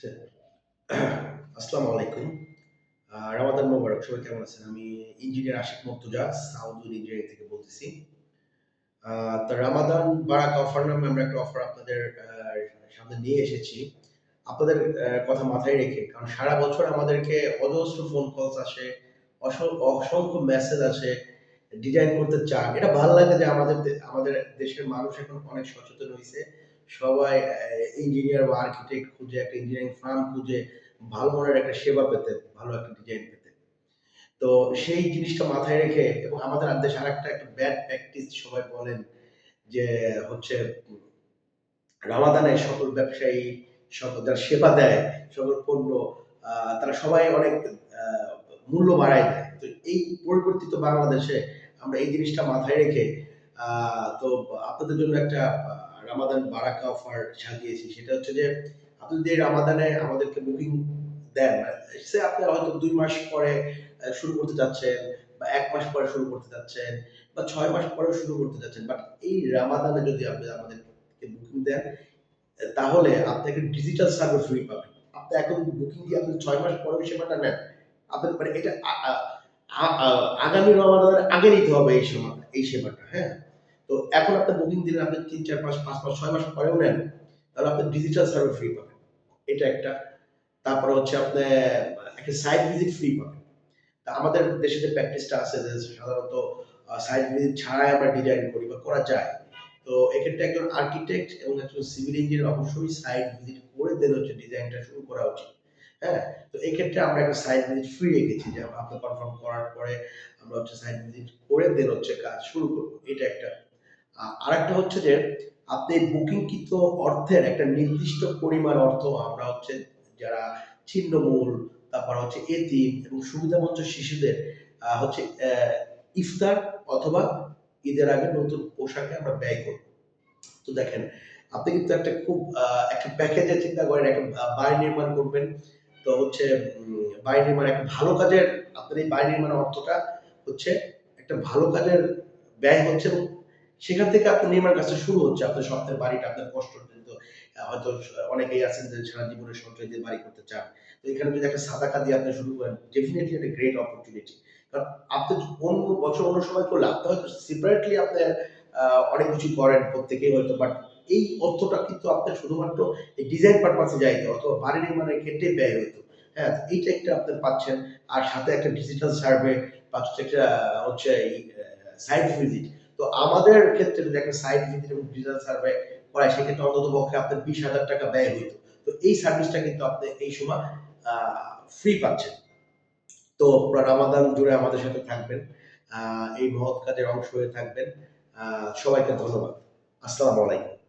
আচ্ছা, আসসালামু আলাইকুম। রামাদান মোবারক। সবাই কেমন আছেন? আমি ইঞ্জিনিয়ার আশিক মুর্তজা, সাউদুল ইঞ্জিনিয়ারিং থেকে বলতেছি। আ তো রামাদান বারাকা অফার নামে আমরা একটা অফার আপনাদের সামনে নিয়ে এসেছি। আপনাদের কথা মাথায় রেখে। কারণ সারা বছর আমাদেরকে অজস্র ফোন কলস আসে, অসংখ্য মেসেজ আসে, ডিজাইন করতে চান। এটা ভাল লাগে যে আমাদের দেশের মানুষ এখন অনেক সচেতন হইছে। সবাই ইঞ্জিনিয়ার বা আর্কিটেক্ট খুঁজে, একটা ইঞ্জিনিয়ারিং ফার্ম খুঁজে ভালো মানের একটা সেবা পেতে, ভালো একটা ডিজাইন পেতে। তো সেই জিনিসটা মাথায় রেখে এবং আমাদের দেশে আরেকটা একটা ব্যাড প্র্যাকটিস সবাই বলেন যে হচ্ছে রামাদানে সকল ব্যবসায়ী, সকল যারা সেবা দেয়, সকল পণ্য আ তারা সবাই অনেক আ মূল্য বাড়ায় দেয়। তো এই পরিবর্তিত বাংলাদেশে আমরা এই জিনিসটা মাথায় রেখে আ তো আপনাদের জন্য একটা রামাদান বারাকা অফার সাজিয়েছি। সেটা হচ্ছে যে আপনি যদি এই রামাদানে আমাদেরকে বুকিং দেন, আপনি হয়তো ২ মাস পরে শুরু করতে চাচ্ছেন বা ১ মাস পরে শুরু করতে চাচ্ছেন বা ৬ মাস পরেও শুরু করতে চাচ্ছেন। বাট এই রামাদানে যদি আপনি আমাদেরকে বুকিং দেন তাহলে আপনি একটা ডিজিটাল সার্ভে ফ্রি পাবেন। আপনি এখন বুকিং দিয়ে আপনি ৬ মাস পরেও সেবাটা নেন। আপনার মানে এটা আ আ আ আ আগামী রমাদানের আগে নিতে হবে এই সেবাটা, হ্যাঁ? তো এখন আপনি বুকিং দিলেন আপনি ৩, ৪, ৫ মাস, ৬ মাস পরেও নেন, তাহলে আপনি ডিজিটাল সার্ভে ফ্রি পাবেন। এটা একটা। তারপরে হচ্ছে আপনি একটা সাইট ভিজিট ফ্রি পাবেন। তা আমাদের দেশে যে প্র্যাকটিসটা আছে যে সাধারণত সাইট ভিজিট ছাড়াই আমরা ডিজাইন করি বা করা যায়। তো এক্ষেত্রে একজন আর্কিটেক্ট এবং একজন সিভিল ইঞ্জিনিয়ার অবশ্যই সাইট ভিজিট করে দেন হচ্ছে ডিজাইনটা শুরু করা উচিত। হ্যাঁ? তো এক্ষেত্রে আমরা একটা সাইট ভিজিট ফ্রি রেখেছি যে আপনি কনফার্ম করার পরে আমরা হচ্ছে সাইট ভিজিট করে দেন হচ্ছে কাজ শুরু করব। এটা একটা। আরেকটা হচ্ছে যে আপনি বুকিংকৃত অর্থের একটা নির্দিষ্ট পরিমাণ অর্থ আমরা হচ্ছে যারা ছিন্নমূল, তারপর হচ্ছে এতিম এবং সুবিধাবঞ্চিত শিশুদের হচ্ছে ইফতার অথবা ঈদের আগে নতুন পোশাকে আমরা ব্যয় করব। তো দেখেন, আপনি কিন্তু একটা খুব একটা প্যাকেজে চিন্তা করেন একটা বাড়ি নির্মাণ করবেন। তো হচ্ছে বাড়ি নির্মাণ একটা ভালো কাজের আপনার এই বাড়ি নির্মাণের অর্থটা হচ্ছে একটা ভালো কাজের ব্যয় হচ্ছে এবং সেখান থেকে আপনার নির্মাণ কাজটা শুরু হচ্ছে। আপনার স্বপ্নের বাড়িটা আপনার কষ্ট অর্জিত হয়তো অনেকেই আছেন যে সারা জীবনের সঞ্চয় দিয়ে বাড়ি করতে চান। তো এখানে যদি একটা সাদাকা দিয়ে আপনি শুরু করেন, ডেফিনিটলি একটা গ্রেট অপরচুনিটি। কারণ আপনি অন্য বছর অন্য সময় করলে আপনি হয়তো সেপারেটলি আপনি আ অনেক কিছু করেন প্রত্যেকেই হয়তো বাট এই অর্থটা কিন্তু আপনার শুধুমাত্র এই ডিজাইন পারপাস এ যাইত অথবা বাড়ি নির্মাণের ক্ষেত্রে ব্যয় হইতো। হ্যাঁ? এইটা একটা আপনি পাচ্ছেন। আর সাথে একটা ডিজিটাল সার্ভে পাচ্ছেন একটা হচ্ছে এই সাইট ভিজিট। তো আমাদের ক্ষেত্রে যদি একটা সাইট ভিজিট এবং ডিজিটাল সার্ভে করায় সেক্ষেত্রে অন্ততপক্ষে আপনার ৳২০,০০০ ব্যয় হইতো। তো এই সার্ভিসটা কিন্তু আপনি এই সময় আ ফ্রি পাচ্ছেন। তো পুরা রামাদান জুড়ে আমাদের সাথে থাকবেন। আ এই মহৎ কাজের অংশ হয়ে থাকবেন। সবাইকে ধন্যবাদ। আসসালামু আলাইকুম।